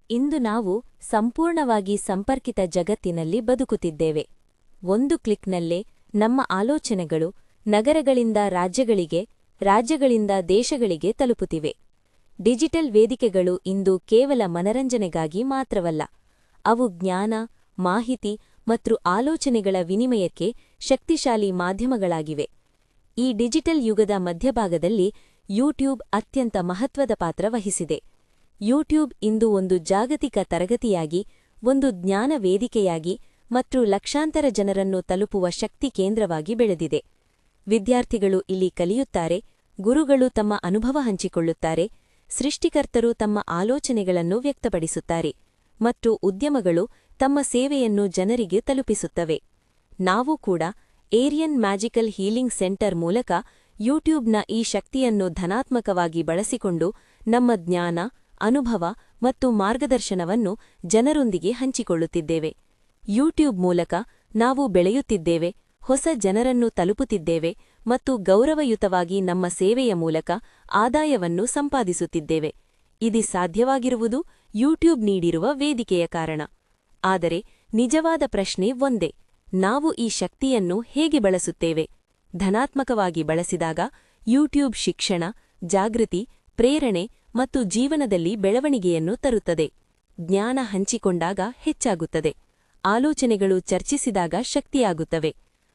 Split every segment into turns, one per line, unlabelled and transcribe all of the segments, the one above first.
ಇಂದು ನಾವು ಸಂಪೂರ್ಣವಾಗಿ ಸಂಪರ್ಕಿತ ಜಗತ್ತಿನಲ್ಲಿ ಬದುಕುತ್ತಿದ್ದೇವೆ. ಒಂದು ಕ್ಲಿಕ್ನಲ್ಲೇ ನಮ್ಮ ಆಲೋಚನೆಗಳು ನಗರಗಳಿಂದ ರಾಜ್ಯಗಳಿಗೆ, ರಾಜ್ಯಗಳಿಂದ ದೇಶಗಳಿಗೆ ತಲುಪುತ್ತಿವೆ. ಡಿಜಿಟಲ್ ವೇದಿಕೆಗಳು ಇಂದು ಕೇವಲ ಮನರಂಜನೆಗಾಗಿ ಮಾತ್ರವಲ್ಲ, ಅವು ಜ್ಞಾನ, ಮಾಹಿತಿ ಮತ್ತು ಆಲೋಚನೆಗಳ ವಿನಿಮಯಕ್ಕೆ ಶಕ್ತಿಶಾಲಿ ಮಾಧ್ಯಮಗಳಾಗಿವೆ. ಈ ಡಿಜಿಟಲ್ ಯುಗದ ಮಧ್ಯಭಾಗದಲ್ಲಿ ಯೂಟ್ಯೂಬ್ ಅತ್ಯಂತ ಮಹತ್ವದ ಪಾತ್ರ ವಹಿಸಿದೆ. ಯೂಟ್ಯೂಬ್ ಇಂದು ಒಂದು ಜಾಗತಿಕ ತರಗತಿಯಾಗಿ, ಒಂದು ಜ್ಞಾನ ವೇದಿಕೆಯಾಗಿ ಮತ್ತು ಲಕ್ಷಾಂತರ ಜನರನ್ನು ತಲುಪುವ ಶಕ್ತಿ ಕೇಂದ್ರವಾಗಿ ಬೆಳೆದಿದೆ. ವಿದ್ಯಾರ್ಥಿಗಳು ಇಲ್ಲಿ ಕಲಿಯುತ್ತಾರೆ, ಗುರುಗಳು ತಮ್ಮ ಅನುಭವ ಹಂಚಿಕೊಳ್ಳುತ್ತಾರೆ, ಸೃಷ್ಟಿಕರ್ತರು ತಮ್ಮ ಆಲೋಚನೆಗಳನ್ನು ವ್ಯಕ್ತಪಡಿಸುತ್ತಾರೆ, ಮತ್ತು ಉದ್ಯಮಗಳು ತಮ್ಮ ಸೇವೆಯನ್ನು ಜನರಿಗೆ ತಲುಪಿಸುತ್ತವೆ. ನಾವು ಕೂಡ ಏರಿಯನ್ ಮ್ಯಾಜಿಕಲ್ ಹೀಲಿಂಗ್ ಸೆಂಟರ್ ಮೂಲಕ ಯೂಟ್ಯೂಬ್ನ ಈ ಶಕ್ತಿಯನ್ನು ಧನಾತ್ಮಕವಾಗಿ ಬಳಸಿಕೊಂಡು ನಮ್ಮ ಜ್ಞಾನ, ಅನುಭವ ಮತ್ತು ಮಾರ್ಗದರ್ಶನವನ್ನು ಜನರೊಂದಿಗೆ ಹಂಚಿಕೊಳ್ಳುತ್ತಿದ್ದೇವೆ. ಯೂಟ್ಯೂಬ್ ಮೂಲಕ ನಾವು ಬೆಳೆಯುತ್ತಿದ್ದೇವೆ, ಹೊಸ ಜನರನ್ನು ತಲುಪುತ್ತಿದ್ದೇವೆ ಮತ್ತು ಗೌರವಯುತವಾಗಿ ನಮ್ಮ ಸೇವೆಯ ಮೂಲಕ ಆದಾಯವನ್ನು ಸಂಪಾದಿಸುತ್ತಿದ್ದೇವೆ. ಇದು ಸಾಧ್ಯವಾಗಿರುವುದು ಯೂಟ್ಯೂಬ್ ನೀಡಿರುವ ವೇದಿಕೆಯ ಕಾರಣ. ಆದರೆ ನಿಜವಾದ ಪ್ರಶ್ನೆ ಒಂದೇ: ನಾವು ಈ ಶಕ್ತಿಯನ್ನು ಹೇಗೆ ಬಳಸುತ್ತೇವೆ? ಧನಾತ್ಮಕವಾಗಿ ಬಳಸಿದಾಗ ಯೂಟ್ಯೂಬ್ ಶಿಕ್ಷಣ, ಜಾಗೃತಿ, ಪ್ರೇರಣೆ ಮತ್ತು ಜೀವನದಲ್ಲಿ ಬೆಳವಣಿಗೆಯನ್ನು ತರುತ್ತದೆ. ಜ್ಞಾನ ಹಂಚಿಕೊಂಡಾಗ ಹೆಚ್ಚಾಗುತ್ತದೆ, ಆಲೋಚನೆಗಳು ಚರ್ಚಿಸಿದಾಗ ಶಕ್ತಿಯಾಗುತ್ತವೆ,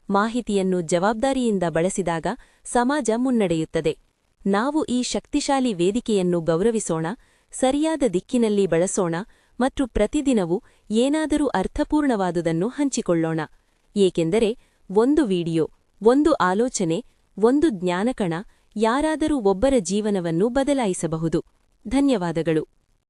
ಮಾಹಿತಿಯನ್ನು ಜವಾಬ್ದಾರಿಯಿಂದ ಬಳಸಿದಾಗ ಸಮಾಜ ಮುನ್ನಡೆಯುತ್ತದೆ. ನಾವು ಈ ಶಕ್ತಿಶಾಲಿ ವೇದಿಕೆಯನ್ನು ಗೌರವಿಸೋಣ, ಸರಿಯಾದ ದಿಕ್ಕಿನಲ್ಲಿ ಬಳಸೋಣ ಮತ್ತು ಪ್ರತಿದಿನವೂ ಏನಾದರೂ ಅರ್ಥಪೂರ್ಣವಾದುದನ್ನು ಹಂಚಿಕೊಳ್ಳೋಣ. ಏಕೆಂದರೆ ಒಂದು ವಿಡಿಯೋ, ಒಂದು ಆಲೋಚನೆ, ಒಂದು ಜ್ಞಾನಕಣ ಯಾರಾದರೂ ಒಬ್ಬರ ಜೀವನವನ್ನು ಬದಲಾಯಿಸಬಹುದು. ಧನ್ಯವಾದಗಳು.